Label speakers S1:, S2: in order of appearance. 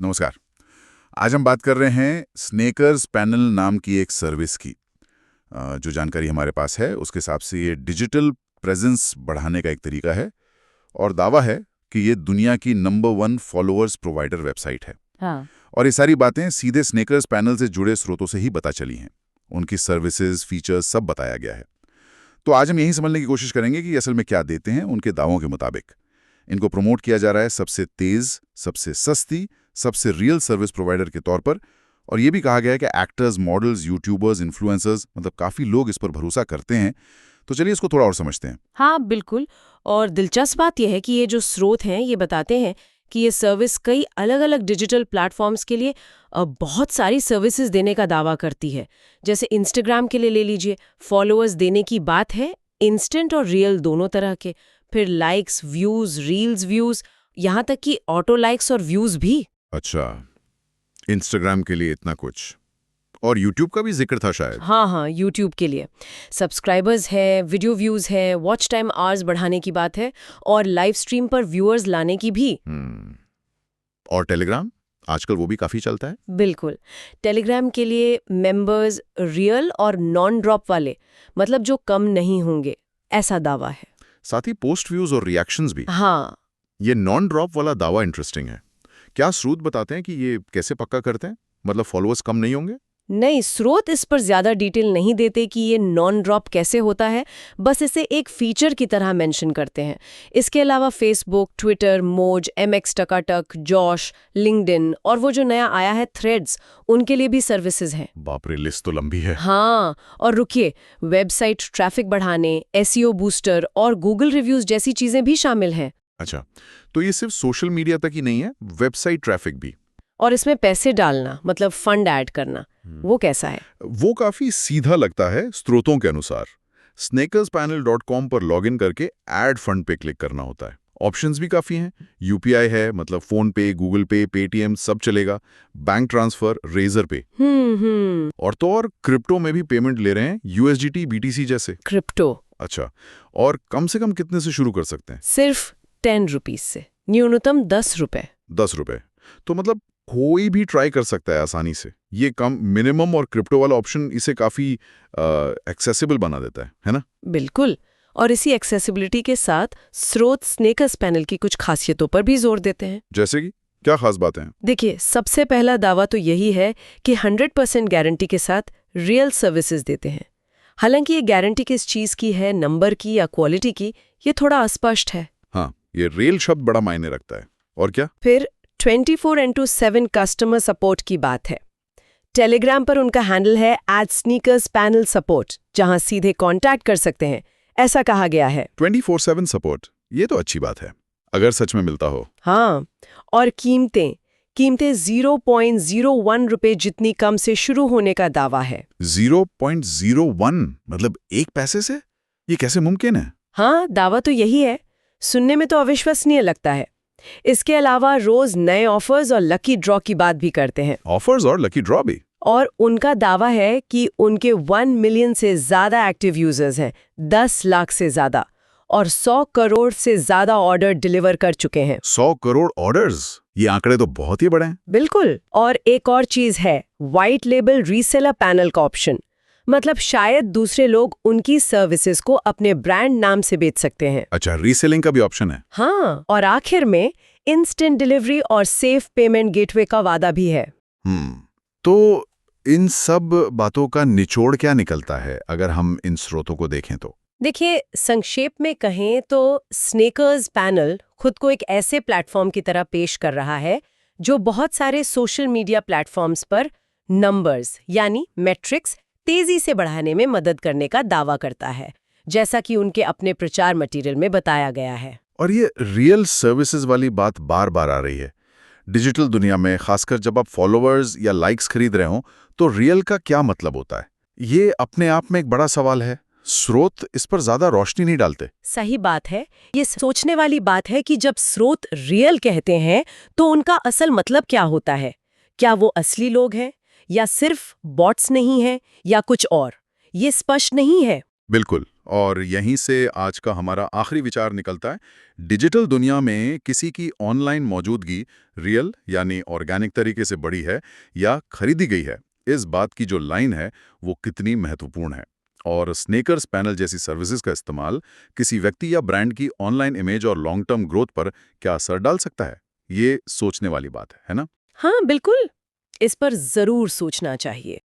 S1: नमस्कार। आज हम बात कर रहे हैं स्नेकर्स पैनल नाम की एक सर्विस की। जो जानकारी हमारे पास है उसके हिसाब से ये डिजिटल प्रेजेंस बढ़ाने का एक तरीका है और दावा है कि ये दुनिया की नंबर 1 फॉलोअर्स प्रोवाइडर वेबसाइट है।
S2: हाँ।
S1: और ये सारी बातें सीधे स्नेकर्स पैनल से जुड़े स्रोतों से ही पता चली हैं। उनकी सर्विसेज, फीचर्स सब बताया गया है। तो आज हम यही समझने की कोशिश करेंगे कि असल में क्या देते हैं उनके दावों के मुताबिक। इनको प्रमोट किया जा रहा है सबसे तेज, सबसे सस्ती, सबसे रियल सर्विस प्रोवाइडर के तौर पर। और ये भी कहा गया है कि एक्टर्स, मॉडल्स, यूट्यूबर्स, इन्फ्लुएंसर्स मतलब काफ़ी लोग इस पर भरोसा करते हैं। तो चलिए इसको थोड़ा और समझते हैं।
S2: हाँ, बिल्कुल। और दिलचस्प बात यह है कि ये जो स्रोत हैं ये बताते हैं कि ये सर्विस कई अलग अलग डिजिटल प्लेटफॉर्म्स के लिए बहुत सारी सर्विसेज देने का दावा करती है। जैसे इंस्टाग्राम के लिए ले लीजिए, फॉलोअर्स देने की बात है, इंस्टेंट और रियल दोनों तरह के। फिर लाइक्स, व्यूज, रील्स व्यूज, यहाँ तक कि ऑटो लाइक्स और व्यूज भी।
S1: अच्छा, इंस्टाग्राम के लिए इतना कुछ। और यूट्यूब का भी जिक्र था शायद।
S2: हाँ, यूट्यूब के लिए सब्सक्राइबर्स है, वीडियो व्यूज है, वॉच टाइम आवर्स बढ़ाने की बात है और लाइव स्ट्रीम पर व्यूअर्स लाने की भी।
S1: और टेलीग्राम आजकल वो भी काफ़ी चलता है।
S2: बिल्कुल। टेलीग्राम के लिए मेंबर्स रियल और नॉन ड्रॉप वाले, मतलब जो कम नहीं होंगे, ऐसा दावा है।
S1: साथ ही पोस्ट व्यूज और रिएक्शंस भी।
S2: हाँ।
S1: ये नॉन ड्रॉप वाला दावा इंटरेस्टिंग है। क्या स्रोत बताते हैं कि ये कैसे पक्का करते हैं? मतलब फॉलोअर्स कम नहीं होंगे?
S2: नहीं, स्रोत इस पर ज्यादा डिटेल नहीं देते कि ये नॉन ड्रॉप कैसे होता है, बस इसे एक फीचर की तरह मेंशन करते हैं। इसके अलावा फेसबुक, ट्विटर, मोज, MX टकाटक, जॉश, लिंक्डइन और वो जो नया आया है थ्रेड्स, उनके लिए भी सर्विसेज हैं।
S1: बाप रे, लिस्ट तो लंबी है।
S2: हाँ, और रुकिए, वेबसाइट ट्रैफिक बढ़ाने, SEO बूस्टर और गूगल रिव्यूज जैसी चीजें भी शामिल हैं।
S1: अच्छा, तो ये सिर्फ सोशल मीडिया तक ही नहीं है, वेबसाइट ट्रैफिक भी।
S2: और इसमें पैसे डालना, मतलब फंड ऐड करना, वो कैसा है?
S1: वो काफी सीधा लगता है स्रोतों के अनुसार। snakerspanel.com पर लॉगिन करके ऐड फंड पे क्लिक करना होता है। ऑप्शंस भी काफी हैं। UPI है, मतलब फोन पे, गूगल पे, पेटीएम सब चलेगा। बैंक ट्रांसफर, रेजर पे। और तो और क्रिप्टो में भी पेमेंट ले रहे हैं, USDT, BTC जैसे।
S2: क्रिप्टो?
S1: अच्छा, और कम से कम कितने से शुरू कर सकते हैं?
S2: सिर्फ 10 रुपीज से, न्यूनतम 10 रुपए।
S1: 10 रुपए। तो मतलब कोई भी ट्राई कर सकता है आसानी से। ये कम मिनिमम और क्रिप्टो वाला ऑप्शन इसे काफी एक्सेसिबल बना देता है ना?
S2: बिल्कुल। और इसी एक्सेसिबिलिटी के साथ स्रोत स्नेकर्स पैनल की कुछ खासियतों पर भी जोर देते हैं।
S1: जैसे कि क्या खास बातें हैं?
S2: देखिए, सबसे पहला दावा तो यही है कि 100% गारंटी के साथ रियल सर्विसेज देते हैं। हालांकि ये गारंटी किस चीज की है, नंबर की या क्वालिटी की, ये थोड़ा अस्पष्ट है।
S1: हाँ, ये रियल शब्द बड़ा मायने रखता है। और क्या?
S2: फिर 24x7 कस्टमर सपोर्ट की बात है। टेलीग्राम पर उनका हैंडल है @sneakerspanel_support, जहां सीधे कांटेक्ट कर सकते हैं, ऐसा कहा गया है।
S1: 24/7 सपोर्ट, ये तो अच्छी बात है, अगर सच में मिलता हो।
S2: हाँ, और कीमतें 0.01 रुपए जितनी कम से शुरू होने का दावा है।
S1: 0.01 मतलब 1 पैसे से? ये कैसे मुमकिन है?
S2: हाँ, दावा तो यही है। सुनने में तो अविश्वसनीय लगता है। इसके अलावा रोज नए ऑफर्स और लकी ड्रॉ की बात भी करते हैं।
S1: ऑफर्स और लकी ड्रॉ भी?
S2: और उनका दावा है कि उनके 1 मिलियन से ज्यादा एक्टिव यूजर्स हैं, 10 लाख से ज्यादा, और 100 करोड़ से ज्यादा ऑर्डर डिलीवर कर चुके हैं।
S1: 100 करोड़ ऑर्डर्स? ये आंकड़े तो बहुत ही बड़े हैं।
S2: बिल्कुल। और एक और चीज है, व्हाइट लेबल रीसेलर पैनल का ऑप्शन। मतलब शायद दूसरे लोग उनकी सर्विसेज को अपने ब्रांड नाम से बेच सकते हैं।
S1: अच्छा, रीसेलिंग का भी ऑप्शन है?
S2: हाँ, और आखिर में इंस्टेंट डिलीवरी और सेफ पेमेंट गेटवे का वादा भी है।
S1: तो इन सब बातों का निचोड़ क्या निकलता है अगर हम इन स्रोतों को देखें तो?
S2: देखिए, संक्षेप में कहें तो स्नेकर्स पैनल खुद को एक ऐसे प्लेटफॉर्म की तरह पेश कर रहा है जो बहुत सारे सोशल मीडिया प्लेटफॉर्म्स पर नंबर्स यानी मैट्रिक्स तेजी से बढ़ाने में मदद करने का दावा करता है, जैसा कि उनके अपने प्रचार मटेरियल में बताया गया है।
S1: और ये रियल सर्विसेज वाली बात बार बार आ रही है। डिजिटल दुनिया में खासकर जब आप फॉलोअर्स या लाइक्स खरीद रहे हो तो रियल का क्या मतलब होता है? ये अपने आप में एक बड़ा सवाल है। स्रोत इस पर ज्यादा रोशनी नहीं डालते।
S2: सही बात है। ये सोचने वाली बात है कि जब स्रोत रियल कहते हैं तो उनका असल मतलब क्या होता है? क्या वो असली लोग हैं या सिर्फ बॉट्स नहीं हैं या कुछ और? ये स्पष्ट नहीं है।
S1: बिल्कुल। और यहीं से आज का हमारा आखिरी विचार निकलता है। डिजिटल दुनिया में किसी की ऑनलाइन मौजूदगी रियल यानी ऑर्गेनिक तरीके से बढ़ी है या खरीदी गई है, इस बात की जो लाइन है वो कितनी महत्वपूर्ण है। और स्नेकर्स पैनल जैसी सर्विसेज का इस्तेमाल किसी व्यक्ति या ब्रांड की ऑनलाइन इमेज और लॉन्ग टर्म ग्रोथ पर क्या असर डाल सकता है, ये सोचने वाली बात है ना?
S2: हाँ, बिल्कुल। इस पर ज़रूर सोचना चाहिए।